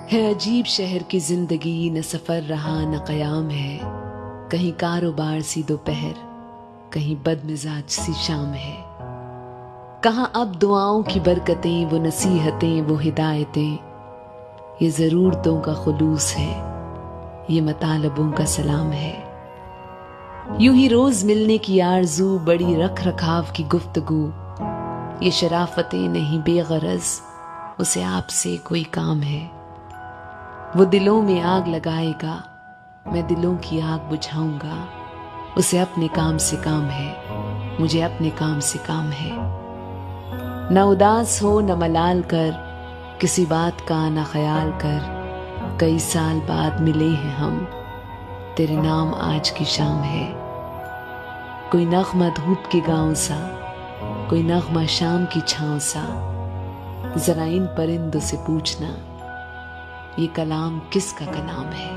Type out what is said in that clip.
है अजीब शहर की जिंदगी, न सफर रहा न कयाम है। कहीं कारोबार सी दोपहर, कहीं बदमिजाज सी शाम है। कहाँ अब दुआओं की बरकतें, वो नसीहतें, वो हिदायतें। ये ज़रूरतों का खुलूस है, ये मतालबों का सलाम है। यूं ही रोज मिलने की आरज़ू, बड़ी रख रखाव की गुफ्तगू। ये शराफतें नहीं बेगरज, उसे आपसे कोई काम है। वो दिलों में आग लगाएगा, मैं दिलों की आग बुझाऊंगा। उसे अपने काम से काम है, मुझे अपने काम से काम है। न उदास हो न मलाल कर, किसी बात का न ख्याल कर। कई साल बाद मिले हैं हम, तेरे नाम आज की शाम है। कोई नगमा धूप के गांव सा, कोई नगमा शाम की छांव सा। जरा इन परिंदों से पूछना, ये कलाम किसका कलाम है।